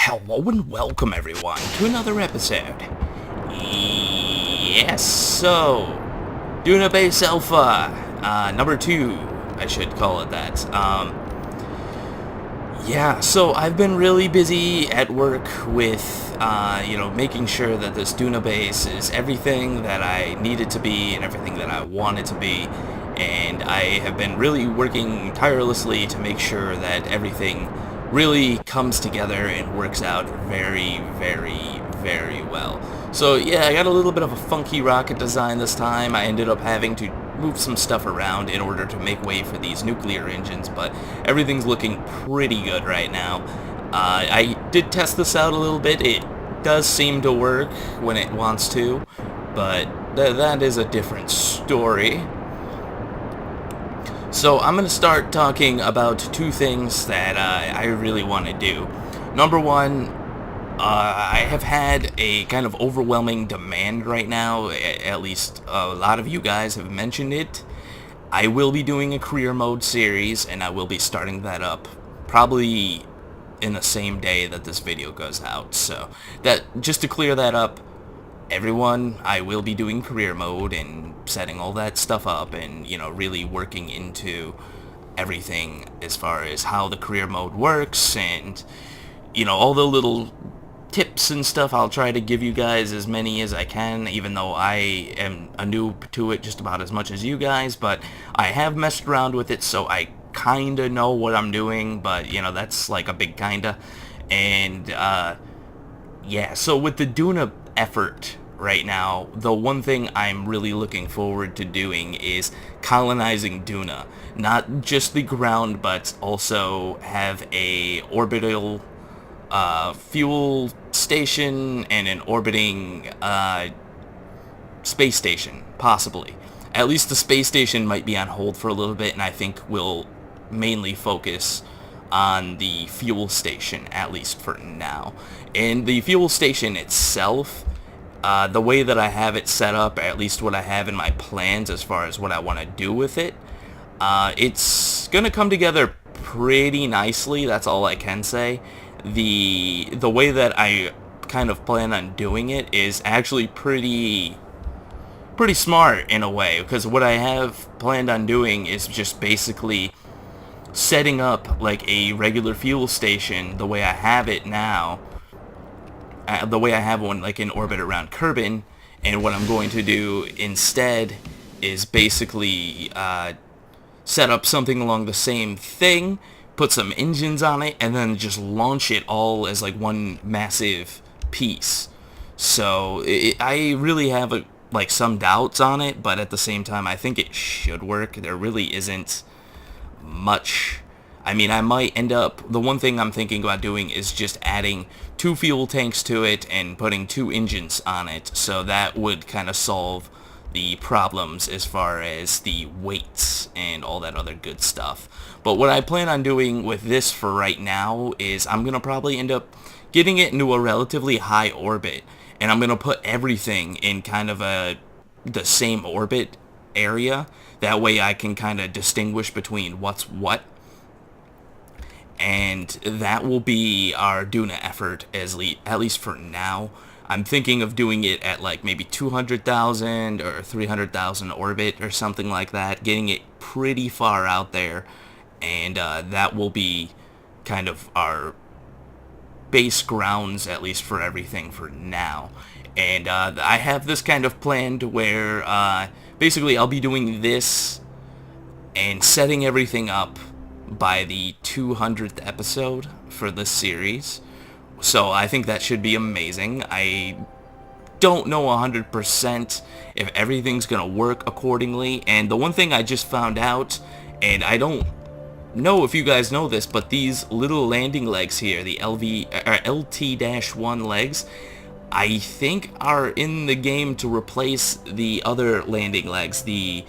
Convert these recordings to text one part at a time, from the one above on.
Hello and welcome everyone to another episode. Yes, so Duna Base Alpha, number 2, I should call it that. Yeah, so I've been really busy at work with, making sure that this Duna base is everything that I need it to be and everything that I want it to be. And I have been really working tirelessly to make sure that everything really comes together and works out very, very, very well. So yeah, I got a little bit of a funky rocket design this time. I ended up having to move some stuff around in order to make way for these nuclear engines, but everything's looking pretty good right now. I did test this out a little bit. It does seem to work when it wants to, but that is a different story. So I'm going to start talking about two things that I really want to do. Number one, I have had a kind of overwhelming demand right now. At least a lot of you guys have mentioned it. I will be doing a career mode series, and I will be starting that up probably in the same day that this video goes out. So that, just to clear that up, everyone, I will be doing career mode and setting all that stuff up and, really working into everything as far as how the career mode works and, all the little tips and stuff. I'll try to give you guys as many as I can, even though I am a noob to it just about as much as you guys, but I have messed around with it, so I kinda know what I'm doing, but, that's like a big kinda. And, yeah, so with the Duna effort right now, the one thing I'm really looking forward to doing is colonizing Duna. Not just the ground, but also have a orbital fuel station and an orbiting space station, possibly. At least the space station might be on hold for a little bit, and I think we'll mainly focus on the fuel station, at least for now. And the fuel station itself, the way that I have it set up, at least what I have in my plans as far as what I want to do with it, it's gonna come together pretty nicely. That's all I can say. The way that I kind of plan on doing it is actually pretty smart in a way, because what I have planned on doing is just basically setting up like a regular fuel station the way I have it now, the way I have one like in orbit around Kerbin, and what I'm going to do instead is basically set up something along the same thing, put some engines on it, and then just launch it all as like one massive piece. So I really have like some doubts on it, but at the same time I think it should work. There really isn't much. I mean, I might end up, the one thing I'm thinking about doing is just adding 2 fuel tanks to it and putting 2 engines on it, so that would kind of solve the problems as far as the weights and all that other good stuff. But what I plan on doing with this for right now is I'm going to probably end up getting it into a relatively high orbit, and I'm going to put everything in kind of the same orbit area. That way I can kind of distinguish between what's what. And that will be our Duna effort, at least for now. I'm thinking of doing it at like maybe 200,000 or 300,000 orbit or something like that, getting it pretty far out there, and that will be kind of our base grounds, at least for everything for now. And I have this kind of planned where basically I'll be doing this and setting everything up by the 200th episode for this series. So I think that should be amazing. I don't know 100% if everything's gonna work accordingly, and the one thing I just found out, and I don't know if you guys know this, but these little landing legs here, the LT-1 legs, I think are in the game to replace the other landing legs, the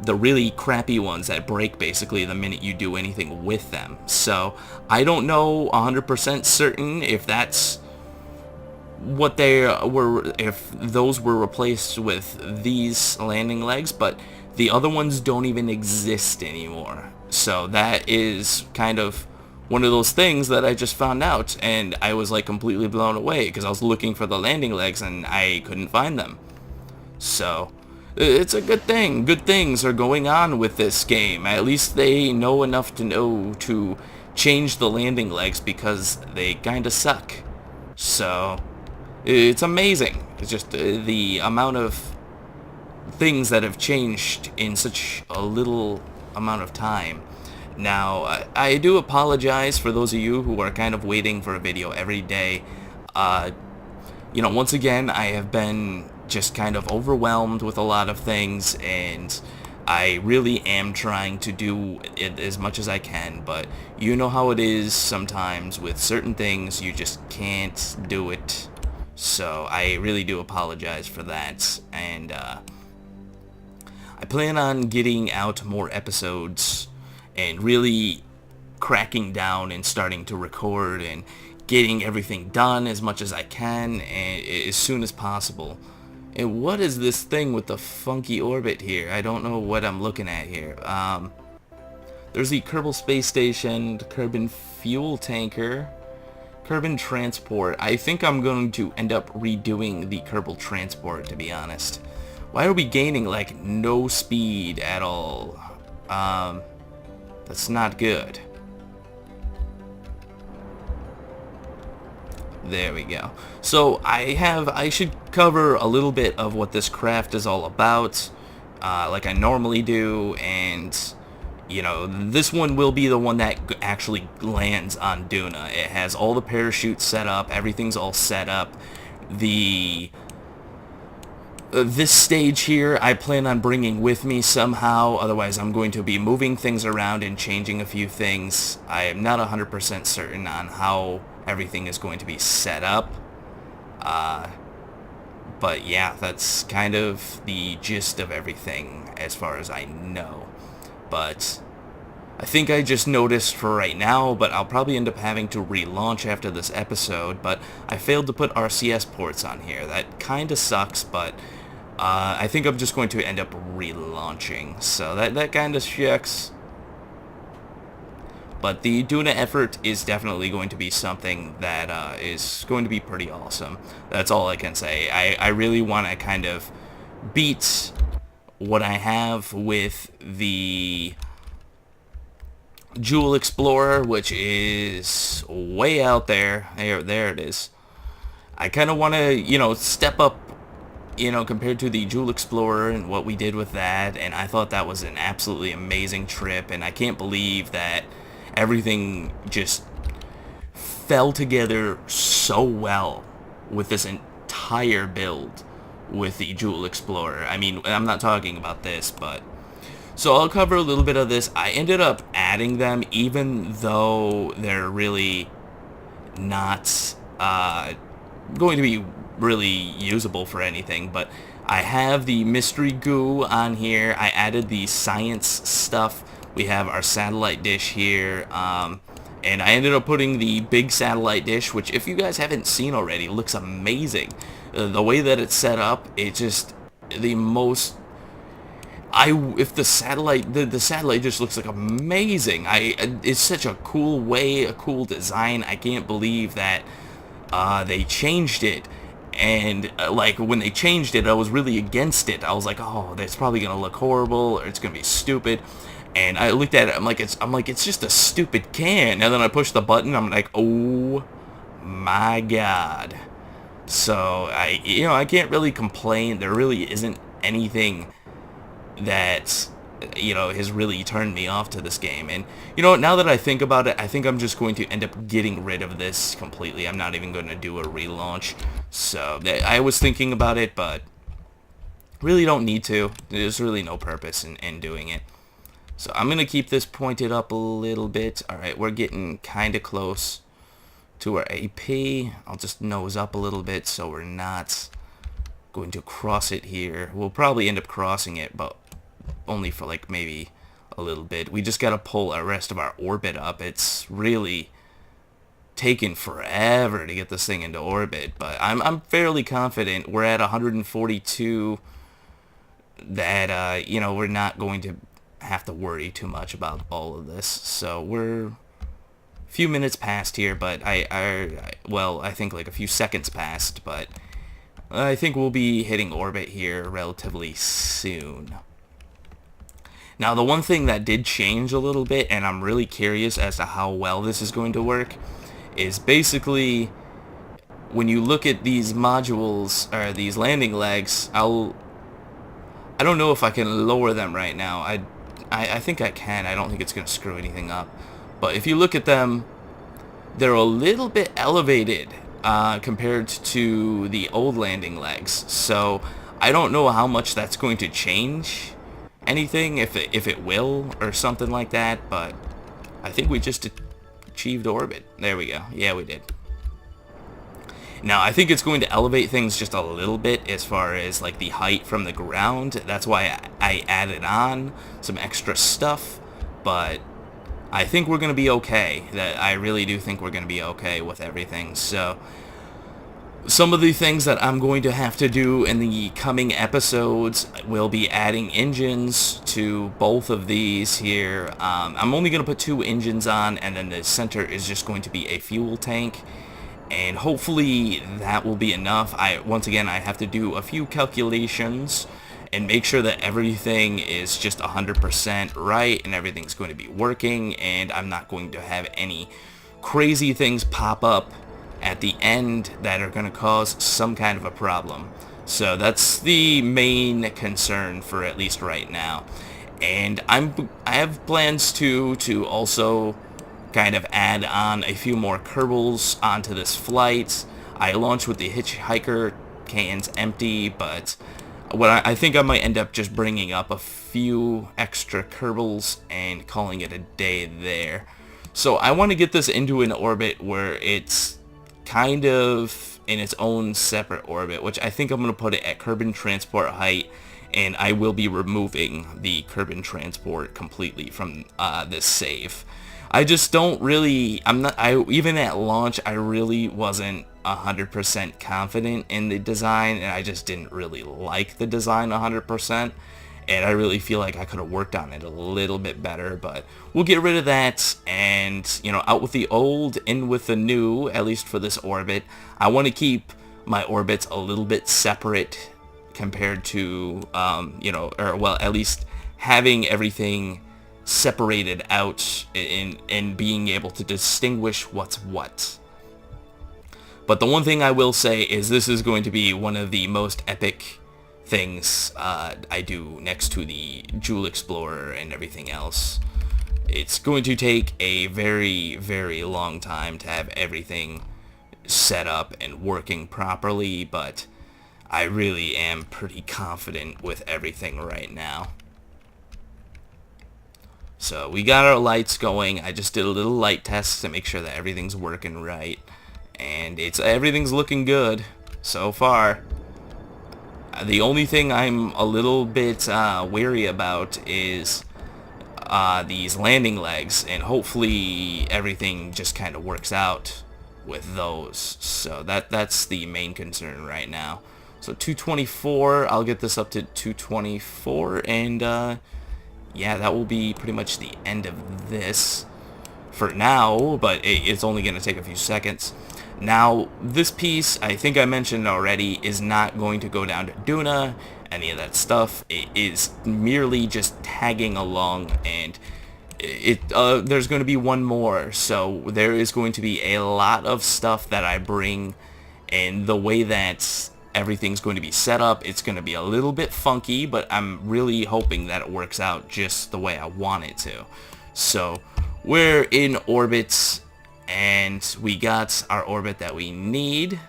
really crappy ones that break basically the minute you do anything with them. So I don't know 100% certain if that's what they were, if those were replaced with these landing legs, but the other ones don't even exist anymore. So that is kind of one of those things that I just found out, and I was like completely blown away because I was looking for the landing legs and I couldn't find them. So it's a good thing. Good things are going on with this game. At least they know enough to know to change the landing legs because they kind of suck. So it's amazing. It's just the amount of things that have changed in such a little amount of time. Now, I do apologize for those of you who are kind of waiting for a video every day. Once again, I have been just kind of overwhelmed with a lot of things, and I really am trying to do it as much as I can, but you know how it is sometimes with certain things, you just can't do it. So I really do apologize for that, and I plan on getting out more episodes and really cracking down and starting to record and getting everything done as much as I can and as soon as possible. And what is this thing with the funky orbit here? I don't know what I'm looking at here. There's the Kerbal Space Station, the Kerbal Fuel Tanker, Kerbal Transport. I think I'm going to end up redoing the Kerbal Transport, to be honest. Why are we gaining, like, no speed at all? That's not good. There we go. So I should cover a little bit of what this craft is all about, like I normally do, and this one will be the one that actually lands on Duna. It has all the parachutes set up, everything's all set up. This stage here I plan on bringing with me somehow, otherwise I'm going to be moving things around and changing a few things. I am not 100% certain on how everything is going to be set up. But yeah, that's kind of the gist of everything as far as I know. But I think I just noticed for right now, but I'll probably end up having to relaunch after this episode, but I failed to put RCS ports on here. That kind of sucks, but I think I'm just going to end up relaunching. So that kind of sucks. But the Duna effort is definitely going to be something that is going to be pretty awesome. That's all I can say. I really want to kind of beat what I have with the Jewel Explorer, which is way out there. There it is. I kind of want to, step up, compared to the Jewel Explorer and what we did with that. And I thought that was an absolutely amazing trip. And I can't believe that everything just fell together so well with this entire build with the Jewel Explorer. I mean, I'm not talking about this, but so I'll cover a little bit of this. I ended up adding them even though they're really not going to be really usable for anything, but I have the mystery goo on here. I added the science stuff. We have our satellite dish here, and I ended up putting the big satellite dish, which if you guys haven't seen already, looks amazing. The way that it's set up, it's just the most... if the satellite just looks like amazing. It's such a cool way, a cool design. I can't believe that they changed it. And like when they changed it, I was really against it. I was like, oh, that's probably gonna look horrible, or it's gonna be stupid. And I looked at it, I'm like, it's just a stupid can. And then I pushed the button, I'm like, oh my god. So I can't really complain. There really isn't anything that has really turned me off to this game. And now that I think about it, I think I'm just going to end up getting rid of this completely. I'm not even going to do a relaunch. So I was thinking about it, but really don't need to. There's really no purpose in doing it. So I'm going to keep this pointed up a little bit. Alright, we're getting kind of close to our AP. I'll just nose up a little bit so we're not going to cross it here. We'll probably end up crossing it, but only for like maybe a little bit. We just got to pull the rest of our orbit up. It's really taken forever to get this thing into orbit, but I'm fairly confident we're at 142 that we're not going to have to worry too much about all of this. So we're few minutes passed here, but well, I think like a few seconds passed, but I think we'll be hitting orbit here relatively soon. Now, the one thing that did change a little bit, and I'm really curious as to how well this is going to work, is basically when you look at these modules, or these landing legs, I don't know if I can lower them right now. I think I can. I don't think it's going to screw anything up. But if you look at them, they're a little bit elevated compared to the old landing legs. So I don't know how much that's going to change anything, if it will, or something like that. But I think we just achieved orbit. There we go. Yeah, we did. Now, I think it's going to elevate things just a little bit as far as like the height from the ground. That's why I added on some extra stuff, but I think we're going to be okay. I really do think we're going to be okay with everything. So some of the things that I'm going to have to do in the coming episodes will be adding engines to both of these here. I'm only going to put 2 engines on, and then the center is just going to be a fuel tank. And hopefully that will be enough. Once again, I have to do a few calculations and make sure that everything is just 100% right and everything's going to be working, and I'm not going to have any crazy things pop up at the end that are going to cause some kind of a problem. So that's the main concern for at least right now. And I have plans to also kind of add on a few more Kerbals onto this flight. I launched with the hitchhiker cans empty, but I think I might end up just bringing up a few extra Kerbals and calling it a day there. So I want to get this into an orbit where it's kind of in its own separate orbit, which I think I'm going to put it at Kerbal transport height, and I will be removing the Kerbal transport completely from this save. I just don't really, even at launch, I really wasn't 100% confident in the design, and I just didn't really like the design 100%, and I really feel like I could have worked on it a little bit better, but we'll get rid of that, and, out with the old, in with the new, at least for this orbit. I want to keep my orbits a little bit separate compared to, at least having everything separated out and being able to distinguish what's what. But the one thing I will say is this is going to be one of the most epic things I do next to the Jewel Explorer and everything else. It's going to take a very, very long time to have everything set up and working properly, but I really am pretty confident with everything right now. So we got our lights going. I just did a little light test to make sure that everything's working right, and everything's looking good so far. The only thing I'm a little bit wary about is these landing legs, and hopefully everything just kind of works out with those. So that's the main concern right now. So 224, I'll get this up to 224, and yeah, that will be pretty much the end of this for now, but it's only going to take a few seconds. Now, this piece, I think I mentioned already, is not going to go down to Duna, any of that stuff. It is merely just tagging along, and there's going to be one more, so there is going to be a lot of stuff that I bring, and the way that everything's going to be set up, it's going to be a little bit funky, but I'm really hoping that it works out just the way I want it to. So we're in orbit, and we got our orbit that we need.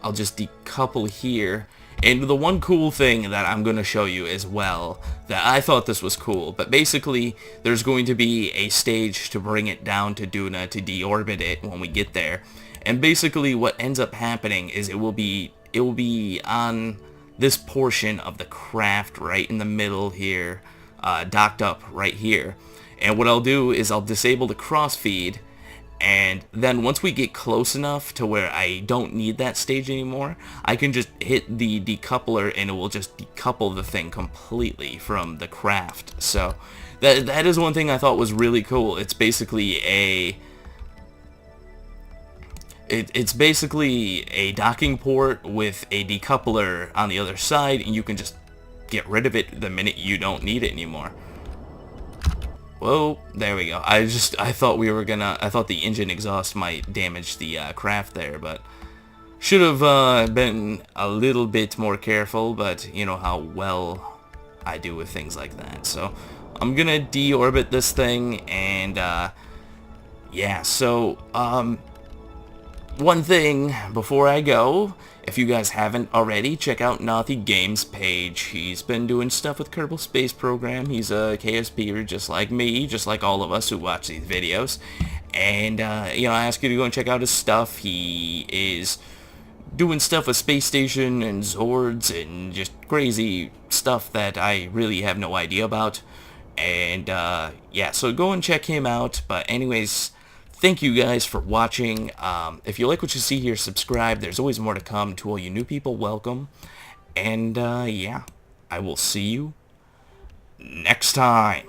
I'll just decouple here. And the one cool thing that I'm going to show you as well, that I thought this was cool, but basically there's going to be a stage to bring it down to Duna to deorbit it when we get there. And basically what ends up happening is it will be on this portion of the craft right in the middle here, docked up right here. And what I'll do is I'll disable the crossfeed, and then once we get close enough to where I don't need that stage anymore, I can just hit the decoupler and it will just decouple the thing completely from the craft. So That is one thing I thought was really cool. It's basically it's basically a docking port with a decoupler on the other side, and you can just get rid of it the minute you don't need it anymore. Whoa, there we go. I thought I thought the engine exhaust might damage the craft there, but should have been a little bit more careful, but you know how well I do with things like that. So I'm gonna deorbit this thing, and yeah, so one thing before I go, if you guys haven't already, check out Naughty Games' page. He's been doing stuff with Kerbal Space Program. He's a KSPer just like me, just like all of us who watch these videos. And, you know, I ask you to go and check out his stuff. He is doing stuff with Space Station and Zords and just crazy stuff that I really have no idea about. And, yeah, so go and check him out. But anyways, thank you guys for watching. If you like what you see here, subscribe. There's always more to come. To all you new people, welcome. And, yeah, I will see you next time.